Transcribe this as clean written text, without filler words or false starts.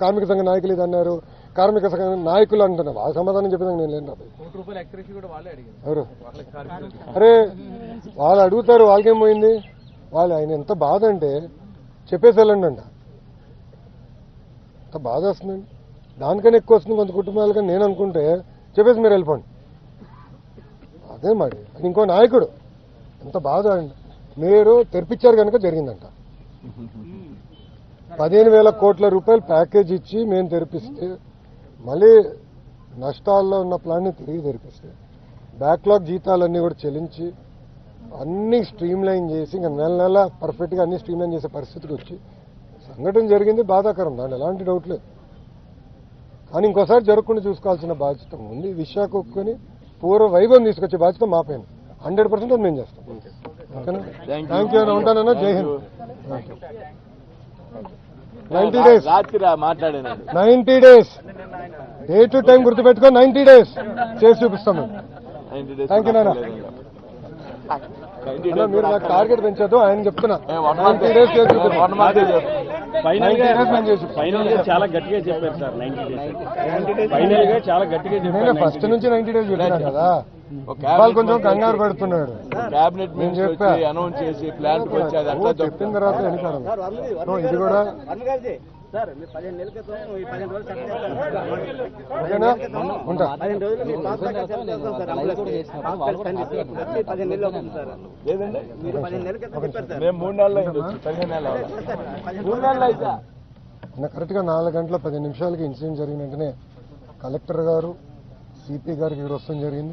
కార్మిక సంఘ నాయకులు ఇది అన్నారు, కార్మిక సంఘ నాయకులు అంటున్నారు. వాళ్ళ సమాధానం చెప్పేదానికి నేను లేను. ఎవరు అరే వాళ్ళు అడుగుతారు, వాళ్ళకేం పోయింది? వాళ్ళు ఆయన ఎంత బాధ అంటే చెప్పేసి వెళ్ళండి అంట. ఎంత బాధ వస్తుందండి. దానికన్నా ఎక్కువ వస్తుంది కొంత కుటుంబాలుగా నేను అనుకుంటే చెప్పేసి మీరు వెళ్ళిపోండి. అదే మరి ఇంకో నాయకుడు ఎంత బాధ అండి. మీరు తెరిపించారు కనుక జరిగిందంట. 15,000 కోట్ల రూపాయలు ప్యాకేజ్ ఇచ్చి మేము తెరిపిస్తే మళ్ళీ నష్టాల్లో ఉన్న ప్లాన్ని తిరిగి తెరిపిస్తే బ్యాక్లాగ్ జీతాలన్నీ కూడా చెల్లించి అన్ని స్ట్రీమ్ లైన్ చేసి ఇంకా నెల పర్ఫెక్ట్గా అన్ని స్ట్రీమ్ లైన్ చేసే పరిస్థితికి వచ్చి సంఘటన జరిగింది. బాధాకరం, దాంట్లో ఎలాంటి డౌట్ లేదు. కానీ ఇంకోసారి జరగకుండా చూసుకోవాల్సిన బాధ్యత ఉంది. విశాఖని పూర్వ వైభవం తీసుకొచ్చే బాధ్యత మా పైన 100% అది మేము చేస్తాం. ఓకేనా? Thank you. ఉంటానన్నా. జై Hind. 90 days 90 days day to time గుర్తుపెట్టుకో. 90 days చేసి చూపిస్తాము. థ్యాంక్ యూ నాన్న. మీరు నాకు టార్గెట్ పెంచదు, ఆయన చెప్తున్నా 90 days చేసి చూపిస్తాం. చాలా గట్టిగా చెప్పారు సార్. 90 days ఫైనల్ గా చాలా గట్టిగా చెప్పారు. ఫస్ట్ నుంచి 90 days చెప్పినా కదా. వాళ్ళు కొంచెం కంగారు పెడుతున్నాడు. క్యాబినెట్ నేను చెప్పా అనౌన్స్ చేసి ప్లాన్ చెప్పిన తర్వాత వెనకాలం ఇది కూడా ఉంటా. మేము 3 నెలలు 15 నెలలు అయితే కరెక్ట్ గా 4 గంటల 15 నిమిషాలకి ఇన్సిడెంట్ జరిగిన వెంటనే కలెక్టర్ గారు, సిపి గారికి ఇక్కడ వస్తాం జరిగింది.